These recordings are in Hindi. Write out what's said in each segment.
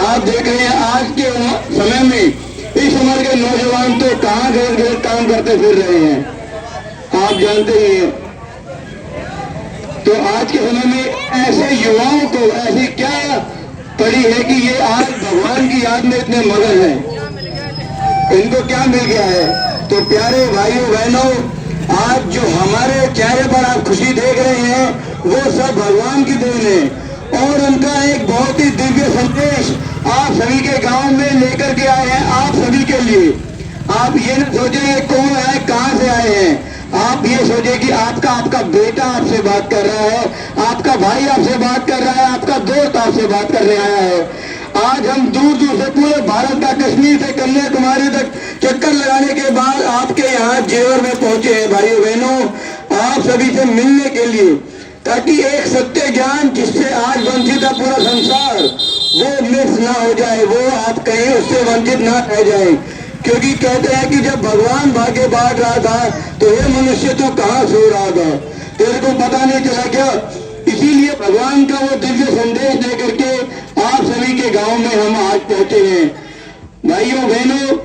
आप देख रहे हैं आज के समय में इस उम्र के नौजवान तो कहाँ घर घर काम करते फिर रहे हैं, आप जानते ही हैं। तो आज के समय में ऐसे युवाओं को ऐसी क्या पड़ी है कि ये आज भगवान की याद में इतने मगन हैं, इनको क्या मिल गया है। तो प्यारे भाइयों बहनों, आज जो हमारे चेहरे पर आप खुशी देख रहे हैं वो सब भगवान की देन है और उनका एक बहुत ही दिव्य संदेश आप सभी के गांव में लेकर के आए हैं, आप सभी के लिए। आप ये न सोचें कौन है, कहां से आए हैं, आप ये सोचे कि आपका बेटा आपसे बात कर रहा है, आपका भाई आपसे बात कर रहा है, आपका दोस्त आपसे बात करने आया है। आज हम दूर दूर से पूरे भारत का, कश्मीर से कन्याकुमारी तक चक्कर लगाने के बाद आपके यहाँ जेवर में पहुंचे हैं भाइयों बहनों, आप सभी से मिलने के लिए, ताकि एक सत्य ज्ञान जिससे आज वंचित है पूरा संसार, वो मिस ना हो जाए, वो आप कहीं उससे वंचित ना रह जाए। क्योंकि कहते हैं कि जब भगवान भाग्य बांट रहा था तो ये मनुष्य तो कहाँ सो रहा था, तेरे को पता नहीं चला क्या। इसीलिए भगवान का वो दिव्य संदेश लेकर के आप सभी के गांव में हम आज पहुंचे हैं। भाइयों बहनों,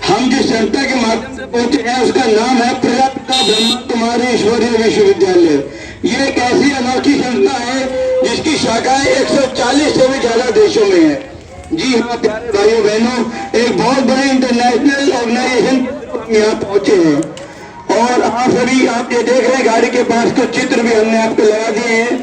हम जिस संस्था के माध्यम से पहुंचे हैं उसका नाम है प्रजापिता ब्रह्मा कुमारी ईश्वरीय विश्वविद्यालय। ये एक ऐसी अनोखी संस्था है जिसकी शाखाएं 140 से भी ज्यादा देशों में है। जी हाँ प्यारे भाइयों बहनों, एक बहुत बड़े इंटरनेशनल ऑर्गेनाइजेशन हम यहाँ पहुंचे हैं। और आप सभी आप ये देख रहे हैं गाड़ी के पास कुछ चित्र भी हमने आपको लगा दिए हैं,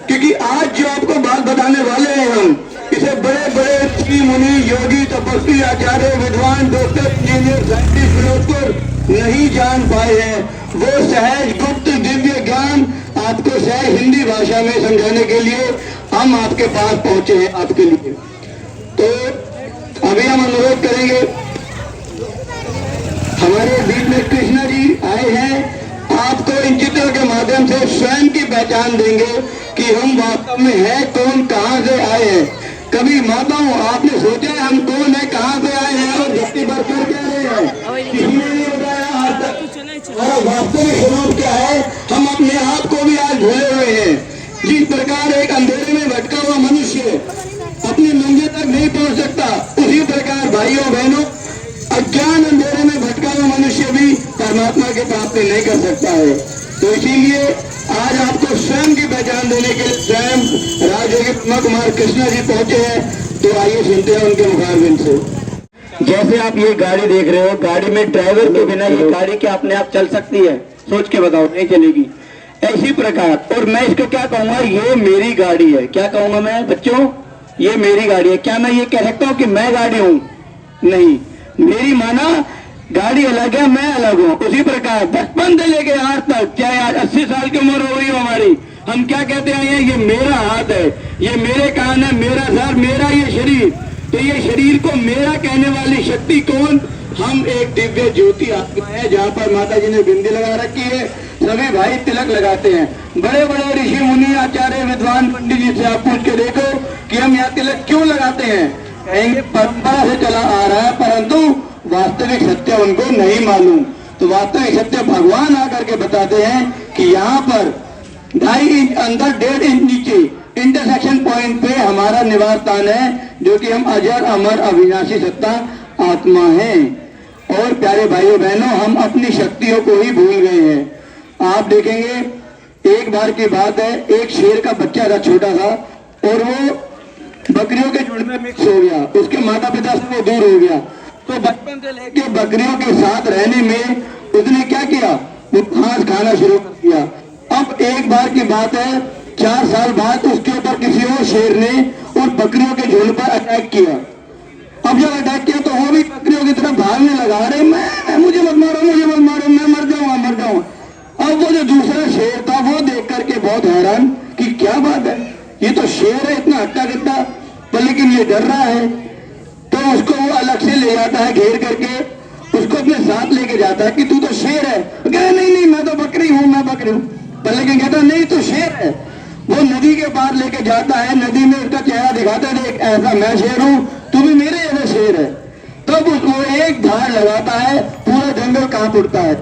क्योंकि आज जो आपको बात बताने वाले हैं हम, इसे बड़े बड़े ऋषि मुनि योगी तपस्वी आचार्य विद्वान डॉक्टर इंजीनियर साइंटिस्ट फिरोजपुर नहीं जान पाए हैं। वो सहज गुप्त दिव्य ज्ञान आपको सहज हिंदी भाषा में समझाने के लिए हम आपके पास पहुंचे हैं आपके लिए। तो अभी हम अनुरोध करेंगे, हमारे बीच में कृष्णा जी आए हैं, आपको इन चित्रों के माध्यम से स्वयं की पहचान देंगे कि हम वास्तव में है कौन, कहां से आए हैं। कभी माताओं आपने सोचा है हम कौन है, कहां से आए हैं और धरती पर क्यों कह रहे हैं, किसी ने नहीं बताया आज तक। और वास्तविक स्वरूप क्या है, हम अपने आप को भी आज भूले हुए हैं। जिस प्रकार एक अंधेरे में भटका हुआ मनुष्य अपनी मंजिल तक नहीं पहुंच सकता, उसी प्रकार भाइयों बहनों अज्ञान अंधेरे में भटका हुआ मनुष्य भी परमात्मा की प्राप्ति नहीं कर सकता है। तो इसीलिए आज आपको स्वयं की पहचान देने के लिए स्वयं राजयोगी ब्रह्मा कुमार कृष्णा जी पहुंचे हैं। तो आइए सुनते हैं उनके मुखारबिंद से। जैसे आप ये गाड़ी देख रहे हो, गाड़ी में ड्राइवर के बिना ये गाड़ी क्या अपने आप चल सकती है? सोच के बताओ, नहीं चलेगी। इसी प्रकार, और मैं इसको क्या कहूंगा, ये मेरी गाड़ी है। क्या कहूंगा मैं बच्चों, ये मेरी गाड़ी है। क्या मैं ये कह सकता हूँ कि मैं गाड़ी हूं? नहीं, मेरी माना गाड़ी अलग है, मैं अलग हूँ। उसी प्रकार बचपन से लेके आज तक, चाहे आज 80 साल की उम्र हो गई हो हमारी, हम क्या कहते आए हैं, ये मेरा हाथ है, ये मेरे कान है, मेरा सर, मेरा ये शरीर। तो ये शरीर को मेरा कहने वाली शक्ति कौन? हम एक दिव्य ज्योति आत्मा है, जहाँ पर माता जी ने बिंदी लगा रखी है, सभी भाई तिलक लगाते हैं। बड़े बड़े ऋषि मुनि आचार्य विद्वान पंडित जी से आप पूछ के देखो कि हम यहाँ तिलक क्यों लगाते हैं, कहेंगे परंपरा से चला आ रहा है, परंतु वास्तविक सत्य उनको नहीं मालूम। तो वास्तविक सत्य भगवान आकर के बताते हैं कि यहाँ पर 2.5 इंच अंदर 1.5 इंच नीचे इंटरसेक्शन पॉइंट पे हमारा निवास स्थान है, जो कि हम अजर अमर अविनाशी सत्ता आत्मा हैं। और प्यारे भाइयों बहनों, हम अपनी शक्तियों को ही भूल गए हैं। आप देखेंगे एक बार की बात है, एक शेर का बच्चा था छोटा सा, और वो बकरियों के झुंड में मिक्स हो गया, उसके माता पिता से वो दूर हो गया। तो बचपन से लेके बकरियों के साथ रहने में उसने क्या किया, वो घास खाना शुरू कर दिया। अब एक बार की बात है, 4 साल बाद उसके ऊपर किसी और शेर ने उन बकरियों के झुंड पर अटैक किया। अब जब अटैक किया तो वो भी बकरियों की तरफ भागने लगा, अरे मैं मुझे मत मारो, मुझे मत मारो, मैं मर जाऊंगा, मर जाऊंगा। अब वो जो दूसरा शेर था वो देख करके बहुत हैरान कि क्या बात है, ये तो शेर है इतना हट्टा कट्टा, पर लेकिन ये डर रहा है। तो उसको वो अलग से ले जाता है, घेर करके उसको अपने साथ लेके जाता है कि तू तो शेर है। कहता नहीं नहीं मैं तो बकरी हूँ, मैं बकरी हूँ। पर लेकिन कहता नहीं तू शेर है। वो नदी के पार लेके जाता है, नदी में उसका चेहरा दिखाता है, देख ऐसा मैं शेर हूँ, तू भी मेरे जैसे शेर है। तब उसको एक धार लगाता है, पूरा जंगल कांप उठता है।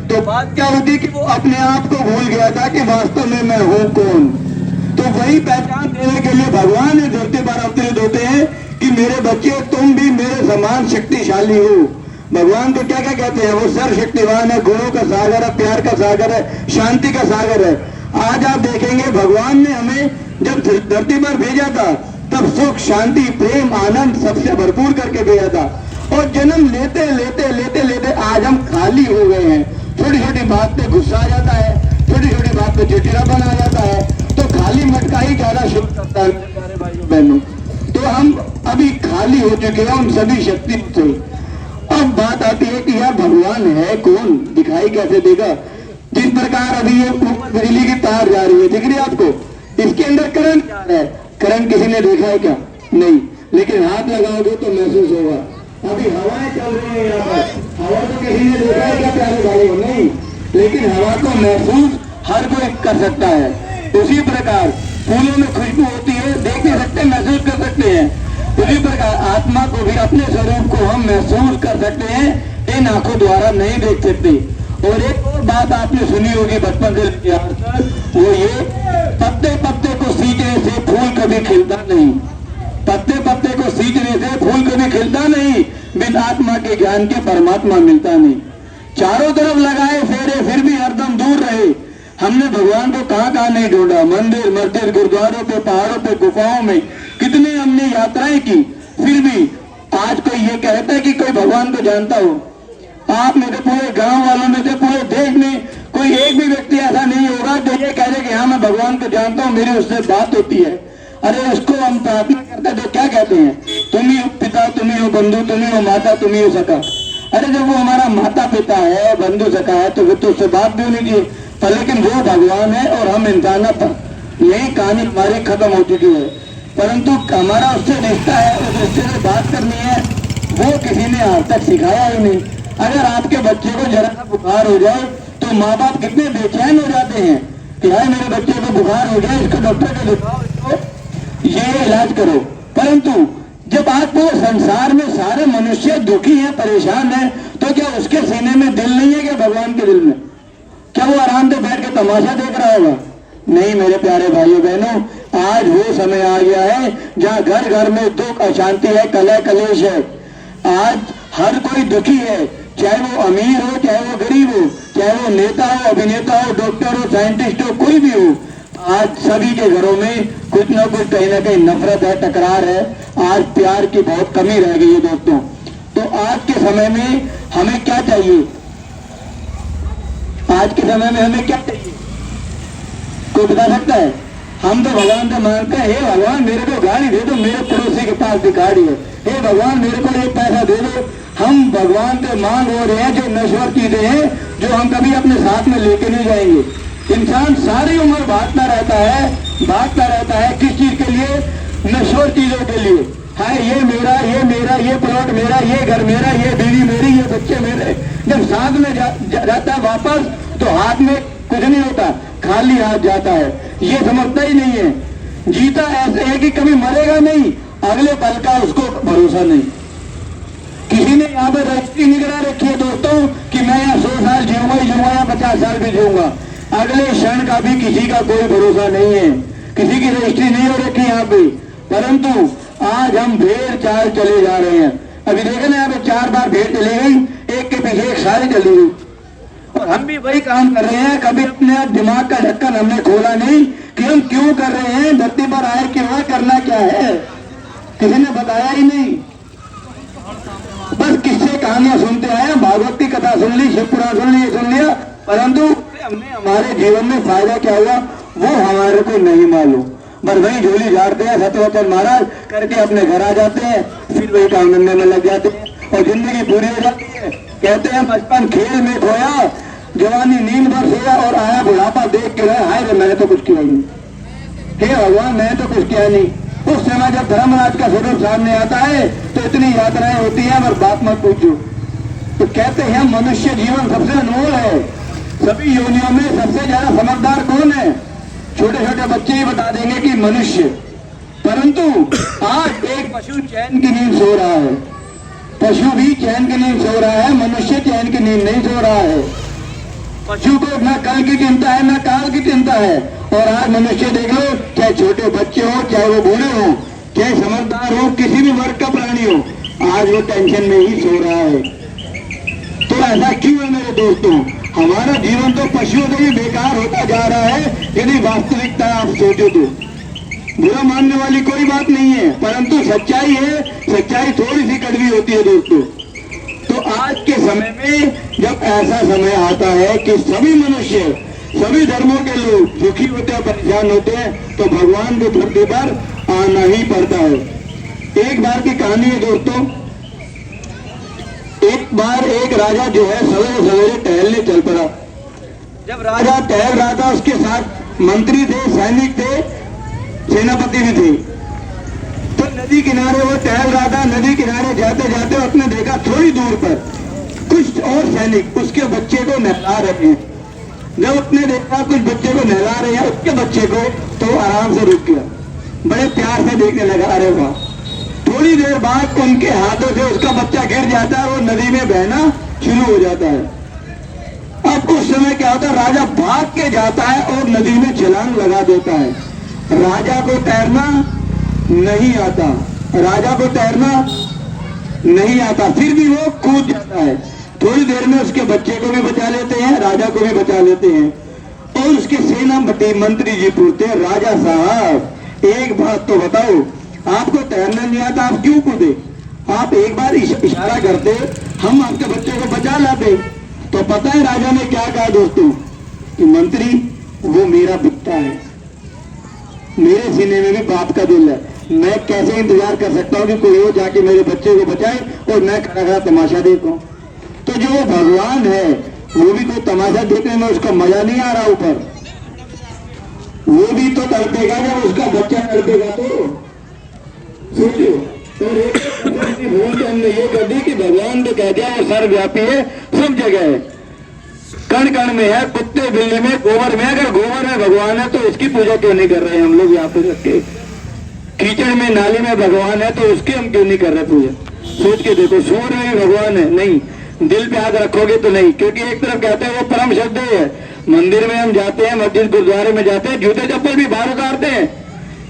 तो बात क्या होती कि वो अपने आप को भूल गया था कि वास्तव में मैं हूँ कौन। तो वही पहचान देने के लिए भगवान इस धरती पर अवतरित होते हैं कि मेरे बच्चे तुम भी मेरे समान शक्तिशाली हो। भगवान को क्या क्या कहते हैं? वो सर्वशक्तिवान है, गुणों का सागर है, प्यार का सागर है, शांति का सागर है। आज आप देखेंगे भगवान ने हमें जब धरती पर भेजा था तब सुख, शांति, प्रेम, आनंद सबसे भरपूर करके भेजा था। और जन्म लेते लेते लेते लेते आज हम खाली हो गए हैं। छोटी छोटी बात पे गुस्सा आ जाता है, छोटी छोटी बात पे चिड़चिड़ापन आ जाता है, तो खाली मटका ही ज्यादा शुभ करता है प्यारे भाइयों बहनों। तो हम अभी खाली हो चुके हैं उन सभी शक्ति से। अब बात आती है कि यार भगवान है कौन, दिखाई कैसे देगा? जिस प्रकार अभी ये बिजली की तार जा रही है, दिख रही है आपको? इसके अंदर करंट जा रहा है। करंट किसी ने देखा है क्या? नहीं, लेकिन हाथ लगाओगे तो महसूस होगा। अभी हवाएं चल रही है यहाँ पर, हवा तो किसी ने देखा है क्या प्यारे भाइयों? नहीं, लेकिन हवा को महसूस हर कोई कर सकता है। उसी प्रकार फूलों में खुशबू होती है, देख नहीं सकते, महसूस कर सकते हैं। उसी प्रकार आत्मा को भी, अपने स्वरूप को हम महसूस कर सकते हैं, इन आंखों द्वारा नहीं देख सकते। और एक और बात आपने सुनी होगी बचपन से लेकर आज तक, वो ये पत्ते पत्ते को सींचने से फूल कभी खिलता नहीं। पत्ते पत्ते को सींचने से फूल कभी खिलता नहीं, बिन आत्मा के ज्ञान के परमात्मा मिलता नहीं। चारों तरफ लगाए फेरे फिर भी हरदम दूर रहे। हमने भगवान को कहाँ कहाँ नहीं ढूंढा, मंदिर मस्जिद, गुरुद्वारों पे, पहाड़ों पे, गुफाओं में कितने हमने यात्राएं की, फिर भी आज कोई ये कहता है कि कोई भगवान को जानता हो? आप में से, पूरे गांव वालों में से, पूरे देश में कोई एक भी व्यक्ति ऐसा नहीं होगा जो ये कह दे कि हाँ मैं भगवान को जानता हूँ, मेरी उससे बात होती है। अरे उसको हम प्रार्थना करते तो क्या कहते हैं? तुम ही हो पिता, तुम ही हो बंधु, तुम ही हो माता, तुम ही हो सखा। अरे जब वो हमारा माता पिता है, बंधु सखा है, तो फिर तो उससे बात भी होनी चाहिए। पर लेकिन वो भगवान है और हम इंसान पर, यही कहानी हमारी खत्म हो चुकी है। परंतु हमारा उससे रिश्ता है, उस रिश्ते से बात करनी है, वो किसी ने आज तक सिखाया ही नहीं। अगर आपके बच्चे को जरा सा बुखार हो जाए तो माँ बाप कितने बेचैन हो जाते हैं कि यार मेरे बच्चे को बुखार हो गया, इसको डॉक्टर को दिखाओ, इसको ये इलाज करो। परंतु जब आज पूरे संसार में सारे मनुष्य दुखी हैं, परेशान हैं, तो क्या उसके सीने में दिल नहीं है क्या? भगवान के दिल में क्या वो आराम से बैठ के तमाशा देख रहा होगा? नहीं मेरे प्यारे भाइयों बहनों, आज वो समय आ गया है जहाँ घर घर में दुख, अशांति है, कलह कलेश है। आज हर कोई दुखी है, चाहे वो अमीर हो, चाहे वो गरीब हो, चाहे वो नेता हो, अभिनेता हो, डॉक्टर हो, साइंटिस्ट हो, कोई भी हो। आज सभी के घरों में कुछ ना कुछ कहीं ना कहीं नफरत है, टकरार है। आज प्यार की बहुत कमी रह गई है दोस्तों। तो आज के समय में हमें क्या चाहिए? आज के समय में हमें क्या चाहिए? कोई बता सकता है? हम तो भगवान से मांगते हैं, हे भगवान मेरे को गाड़ी दे दो, मेरे पड़ोसी के पास भी गाड़ी है। हे भगवान मेरे को एक पैसा दे दो। हम भगवान से मांग हो रहे हैं जो नश्वर चीजें हैं, जो हम कभी अपने साथ में लेके नहीं जाएंगे। इंसान सारी उम्र भागता रहता है किस चीज के लिए? नश्वर चीजों के लिए। हाय ये मेरा, ये मेरा, ये प्लॉट मेरा, ये घर मेरा, ये बीवी मेरी, ये बच्चे मेरे। जब साथ में जाता है वापस तो हाथ में कुछ नहीं होता, खाली हाथ जाता है। ये समझता ही नहीं है। जीता ऐसे है कि कभी मरेगा नहीं, अगले पल का उसको भरोसा नहीं। किसी ने यहाँ पे रजिस्ट्री निकला रखी है दोस्तों कि मैं यहाँ 100 साल जीऊंगा ही जीऊंगा या 50 साल भी जीऊंगा। अगले क्षण का भी किसी का कोई भरोसा नहीं है, किसी की रजिस्ट्री नहीं हो रखी यहाँ पे। परंतु आज हम भेड़ चाल चले जा रहे हैं। अभी देखा ना यहाँ पे 4 बार भेड़ चली गई, एक के पीछे एक सारी चली गई। और हम भी वही काम कर रहे हैं। कभी अपने दिमाग का ढक्कन हमने खोला नहीं कि हम क्यों कर रहे हैं, धरती पर आए क्यों है, करना क्या है, किसी ने बताया ही नहीं। बस किससे कहानियां सुनते आए, भागवत की कथा सुन ली, शिव पुराण सुन ली, सुन लिया, परंतु हमने हमारे जीवन में फायदा क्या हुआ वो हमारे को नहीं मालूम। बस वही झोली झाड़ते हैं, सत्यवचन महाराज करके अपने घर आ जाते हैं, फिर वही काम धंधे में लग जाते हैं और जिंदगी पूरी हो जाती है। कहते हैं बचपन खेल में खोया, जवानी नींद भर सोया और आया बुढ़ापा देख के रहे, हाय रे मैंने तो कुछ किया नहीं, हे भगवान मैंने तो कुछ किया नहीं। उस समय जब धर्मराज का स्वरूप सामने आता है तो इतनी यात्राएं होती हैं, पर बात मत पूछो। तो कहते हैं मनुष्य जीवन सबसे अनमोल है। सभी योनियों में सबसे ज्यादा समझदार कौन है? छोटे छोटे बच्चे ही बता देंगे कि मनुष्य। परंतु आज एक पशु चैन की नींद सो रहा है, पशु भी चैन की नींद सो रहा है, मनुष्य चैन की नींद नहीं सो रहा है। पशु को न कल की चिंता है न काल की चिंता है, और आज मनुष्य देख लो, चाहे छोटे बच्चे हो, चाहे वो बूढ़े हो, चाहे समझदार हो, किसी भी वर्ग का प्राणी हो, आज वो टेंशन में ही सो रहा है। तो ऐसा क्यों है मेरे दोस्तों? हमारा जीवन तो पशुओं से ही बेकार होता जा रहा है यदि वास्तविकता आप सोचो तो। बुरा मानने वाली कोई बात नहीं है, परंतु सच्चाई है, सच्चाई थोड़ी सी कड़वी होती है दोस्तों। तो आज के समय में जब ऐसा समय आता है कि सभी मनुष्य, सभी धर्मों के लोग दुखी होते हैं, परेशान होते हैं, तो भगवान की धरती पर आना ही पड़ता है। एक बार की कहानी है दोस्तों। एक बार एक राजा जो है सवेरे सवेरे टहलने चल पड़ा। जब राजा टहल रहा था, उसके साथ मंत्री थे, सैनिक थे, सेनापति भी थे। तो नदी किनारे वो टहल रहा था। नदी किनारे जाते जाते उसने देखा थोड़ी दूर पर कुछ और सैनिक उसके बच्चे को नहला रहे हैं। जब उसने देखा कुछ बच्चे को नहला रहे हैं उसके बच्चे को, तो आराम से रुक गया, बड़े प्यार से देखने लगा। अरे वाह! थोड़ी देर बाद उनके हाथों से उसका बच्चा गिर जाता है और नदी में बहना शुरू हो जाता है। अब उस समय क्या होता है, राजा भाग के जाता है और नदी में छलांग लगा देता है। राजा को तैरना नहीं आता, राजा को तैरना नहीं आता, फिर भी वो कूद जाता है। थोड़ी देर में उसके बच्चे को भी बचा लेते हैं, राजा को भी बचा लेते हैं। और उसके सेनापति मंत्री जी पूछते हैं, राजा साहब एक बात तो बताओ, आपको तैरना नहीं आता, आप क्यों कूदे? आप एक बार इशारा करते, हम आपके बच्चे को बचा लाते। तो पता है राजा ने क्या कहा दोस्तों कि मंत्री, वो मेरा बेटा है, मेरे सीने में भी बाप का दिल है, मैं कैसे इंतजार कर सकता हूँ कि कोई हो जाके मेरे बच्चे को बचाए और मैं खड़ा खड़ा तमाशा देखूं? तो जो वो भगवान है वो भी कोई तमाशा देखने में उसका मजा नहीं आ रहा ऊपर, वो भी तो तड़पेगा जब उसका बच्चा तड़पेगा। तो सोचो। और एक भूल हमने ये कर दी कि भगवान तो कह दिया वो सर्वव्यापी है, सब जगह है, कण कण में है, कुत्ते बिल्ली में, गोबर में। अगर गोबर में भगवान है तो उसकी पूजा क्यों नहीं कर रहे हैं हम लोग यहाँ पे रख के? कीचड़ में, नाली में भगवान है तो उसकी हम क्यों नहीं कर रहे पूजा? सोच के देखो। सूर्य में भी भगवान है, नहीं, दिल पे हाथ रखोगे तो नहीं, क्योंकि एक तरफ कहते हैं वो परम श्रद्धेय है। मंदिर में हम जाते हैं, मस्जिद गुरुद्वारे में जाते हैं, जूते चप्पल भी बाहर उतारते हैं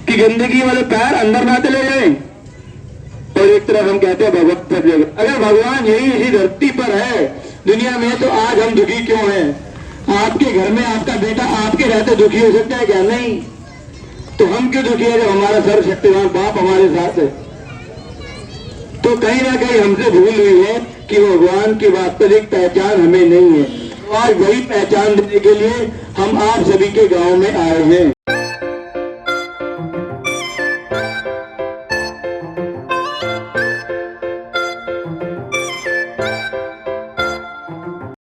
कि गंदगी वाले पैर अंदर ना चले जाए। और एक तरफ हम कहते हैं भगवान सब जगह। अगर भगवान यही इसी धरती पर है दुनिया में, तो आज हम दुखी क्यों हैं? आपके घर में आपका बेटा आपके रहते दुखी हो सकता है क्या? नहीं। तो हम क्यों दुखी है जब हमारा सर्वशक्तिमान बाप हमारे साथ है? तो कहीं ना कहीं हमसे भूल हुई है कि भगवान की वास्तविक पहचान हमें नहीं है। तो आज वही पहचान देने के लिए हम आप सभी के गांव में आए हैं।